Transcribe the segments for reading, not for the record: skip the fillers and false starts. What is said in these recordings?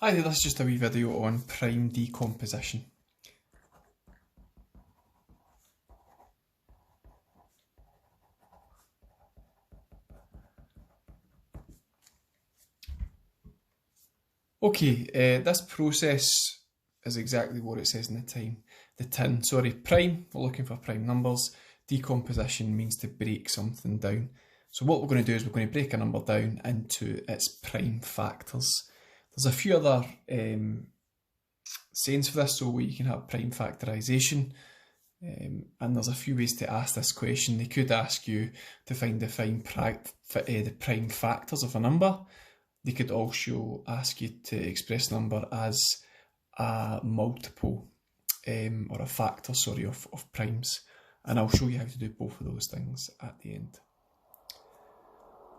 Hi there, this is just a wee video on prime decomposition. Okay, this process is exactly what it says in the tin. Prime, we're looking for prime numbers. Decomposition means to break something down. So what we're going to do is we're going to break a number down into its prime factors. There's a few other sayings for this, so you can have prime factorisation, and there's a few ways to ask this question. They could ask you to find the prime factors of a number. They could also ask you to express a number as a multiple or a factor, of primes, and I'll show you how to do both of those things at the end.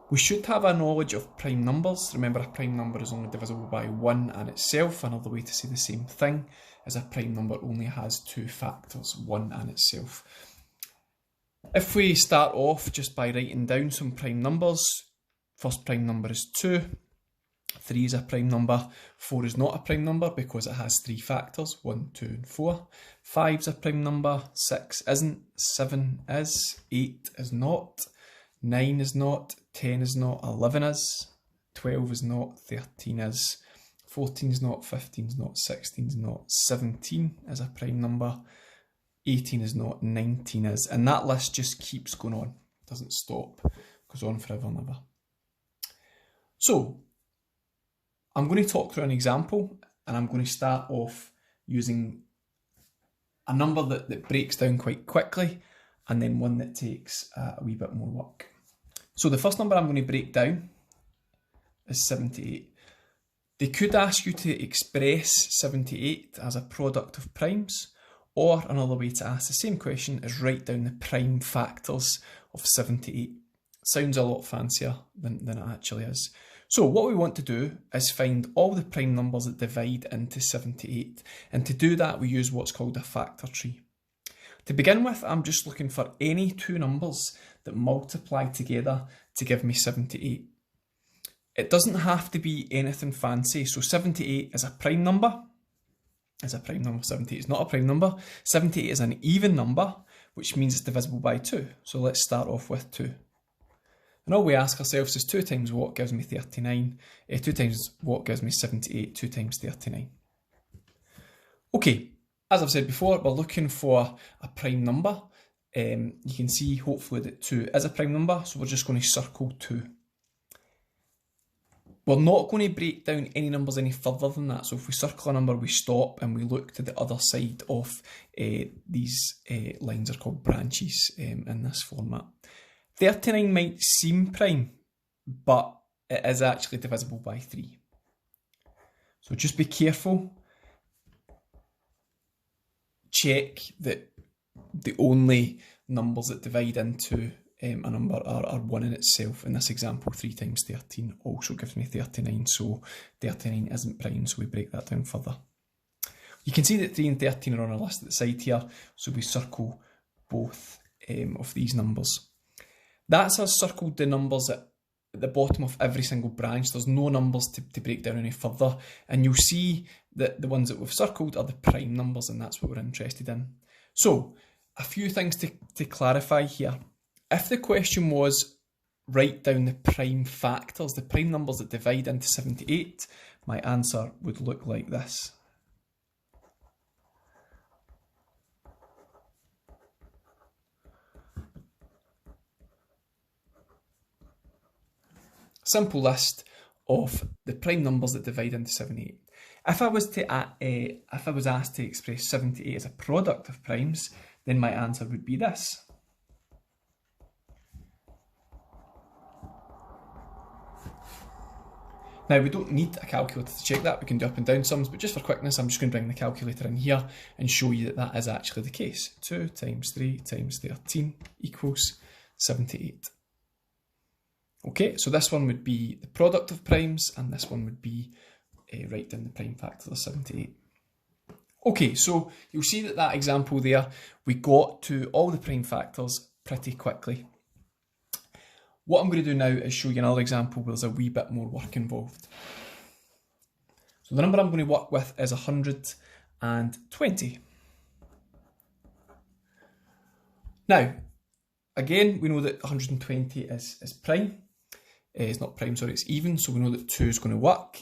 We should have a knowledge of prime numbers. Remember, a prime number is only divisible by 1 and itself. Another way to say the same thing is a prime number only has two factors, 1 and itself. If we start off just by writing down some prime numbers, first prime number is 2, 3 is a prime number, 4 is not a prime number because it has 3 factors, 1, 2 and 4. 5 is a prime number, 6 isn't, 7 is, 8 is not, 9 is not, 10 is not, 11 is, 12 is not, 13 is, 14 is not, 15 is not, 16 is not, 17 is a prime number, 18 is not, 19 is, and that list just keeps going on, doesn't stop, goes on forever and ever. So, I'm going to talk through an example, and I'm going to start off using a number that breaks down quite quickly, and then one that takes a wee bit more work. So the first number I'm going to break down is 78. They could ask you to express 78 as a product of primes, or another way to ask the same question is write down the prime factors of 78. Sounds a lot fancier than it actually is. So what we want to do is find all the prime numbers that divide into 78, and to do that we use what's called a factor tree. To begin with, I'm just looking for any two numbers that multiply together to give me 78. It doesn't have to be anything fancy, so 78 is a prime number. 78 is not a prime number. 78 is an even number, which means it's divisible by 2. So let's start off with 2. And all we ask ourselves is 2 times what gives me 39, 2 times what gives me 78, 2 times 39. Okay, as I've said before, we're looking for a prime number. You can see hopefully that 2 is a prime number, so we're just going to circle 2. We're not going to break down any numbers any further than that, so if we circle a number we stop and we look to the other side of these lines are called branches in this format. 39 might seem prime, but it is actually divisible by 3. So just be careful. Check that the only numbers that divide into a number are 1 in itself. In this example, 3 times 13 also gives me 39, so 39 isn't prime, so we break that down further. You can see that 3 and 13 are on a list at the side here, so we circle both of these numbers. That's us circled the numbers at the bottom of every single branch. There's no numbers to break down any further, and you'll see that the ones that we've circled are the prime numbers, and that's what we're interested in. So, a few things to clarify here. If the question was write down the prime factors, the prime numbers that divide into 78, my answer would look like this. Simple list of the prime numbers that divide into 78. If I was asked to express 78 as a product of primes, then my answer would be this. Now we don't need a calculator to check that, we can do up and down sums, but just for quickness I'm just going to bring the calculator in here and show you that that is actually the case. 2 times 3 times 13 equals 78. Okay, so this one would be the product of primes, and this one would be write down the prime factors of 78. Okay, so you'll see that example there, we got to all the prime factors pretty quickly. What I'm going to do now is show you another example where there's a wee bit more work involved. So So the number I'm going to work with is 120. Now, again, we know that 120 is prime. It's not prime, sorry, it's even, so we know that 2 is going to work.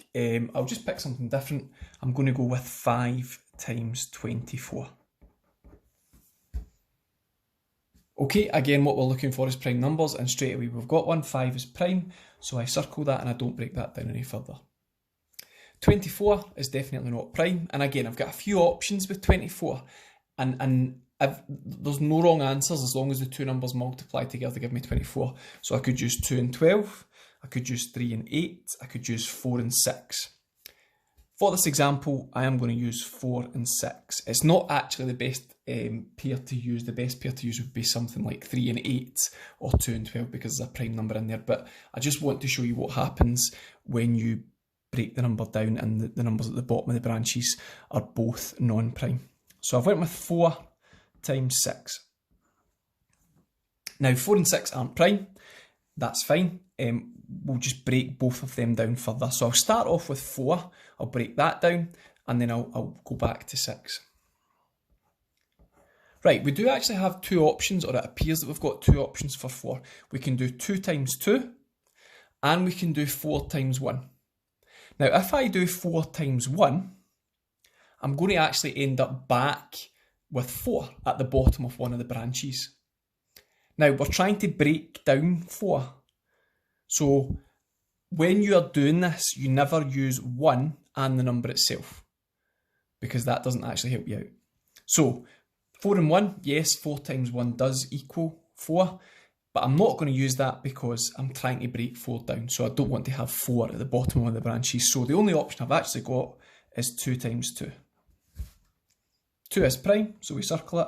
I'll just pick something different. I'm going to go with 5 times 24. Okay, again, what we're looking for is prime numbers, and straight away we've got one. 5 is prime, so I circle that and I don't break that down any further. 24 is definitely not prime, and again, I've got a few options with 24, and there's no wrong answers as long as the two numbers multiply together to give me 24. So I could use 2 and 12, I could use 3 and 8, I could use 4 and 6. For this example, I am going to use 4 and 6. It's not actually the best pair to use. The best pair to use would be something like 3 and 8 or 2 and 12 because there's a prime number in there. But I just want to show you what happens when you break the number down and the numbers at the bottom of the branches are both non-prime. So I've went with 4 times 6. Now 4 and 6 aren't prime. That's fine. We'll just break both of them down further. So I'll start off with 4, I'll break that down, and then I'll go back to 6. Right, we do actually have two options, or it appears that we've got two options for 4. We can do 2 times 2, and we can do 4 times 1. Now, if I do 4 times 1, I'm going to actually end up back with 4 at the bottom of one of the branches. Now, we're trying to break down 4. So when you are doing this, you never use 1 and the number itself, because that doesn't actually help you out. So 4 and 1, yes, 4 times 1 does equal 4, but I'm not going to use that because I'm trying to break 4 down. So I don't want to have 4 at the bottom of one of the branches. So the only option I've actually got is 2 times 2. 2 is prime, so we circle it.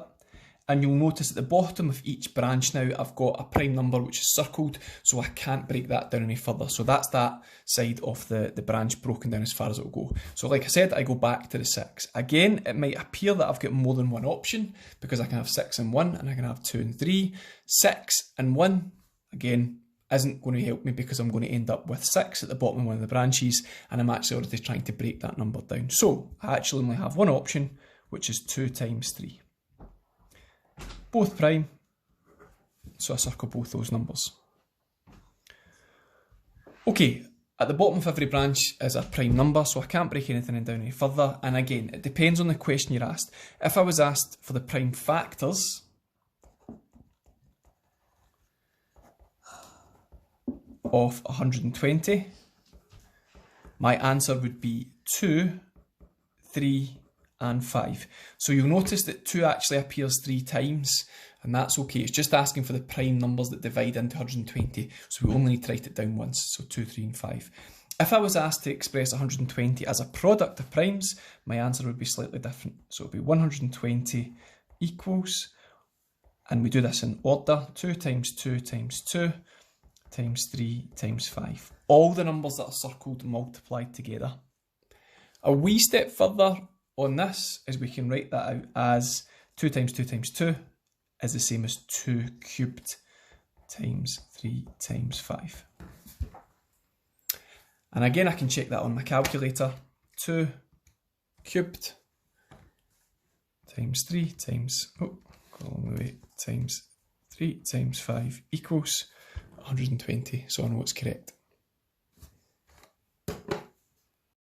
And you'll notice at the bottom of each branch now, I've got a prime number which is circled, so I can't break that down any further. So that's that side of the branch broken down as far as it'll go. So like I said, I go back to the 6. Again, it might appear that I've got more than one option, because I can have 6 and 1, and I can have 2 and 3. 6 and 1, again, isn't going to help me because I'm going to end up with 6 at the bottom of one of the branches, and I'm actually already trying to break that number down. So I actually only have one option, which is 2 times 3. Both prime, so I circle both those numbers. Okay, at the bottom of every branch is a prime number, so I can't break anything down any further. And again, it depends on the question you're asked. If I was asked for the prime factors of 120, my answer would be 2, 3, and 5. So you'll notice that 2 actually appears 3 times, and that's okay. It's just asking for the prime numbers that divide into 120, so we only need to write it down once, so 2, 3, and 5. If I was asked to express 120 as a product of primes, my answer would be slightly different. So it would be 120 equals, and we do this in order, 2 times 2 times 2 times 3 times 5. All the numbers that are circled multiplied together. A wee step further on this is we can write that out as 2 times 2 times 2 is the same as 2 cubed times 3 times 5. And again, I can check that on my calculator. 2 cubed times 3 times, go along the way, times 3 times 5 equals 120, so I know it's correct.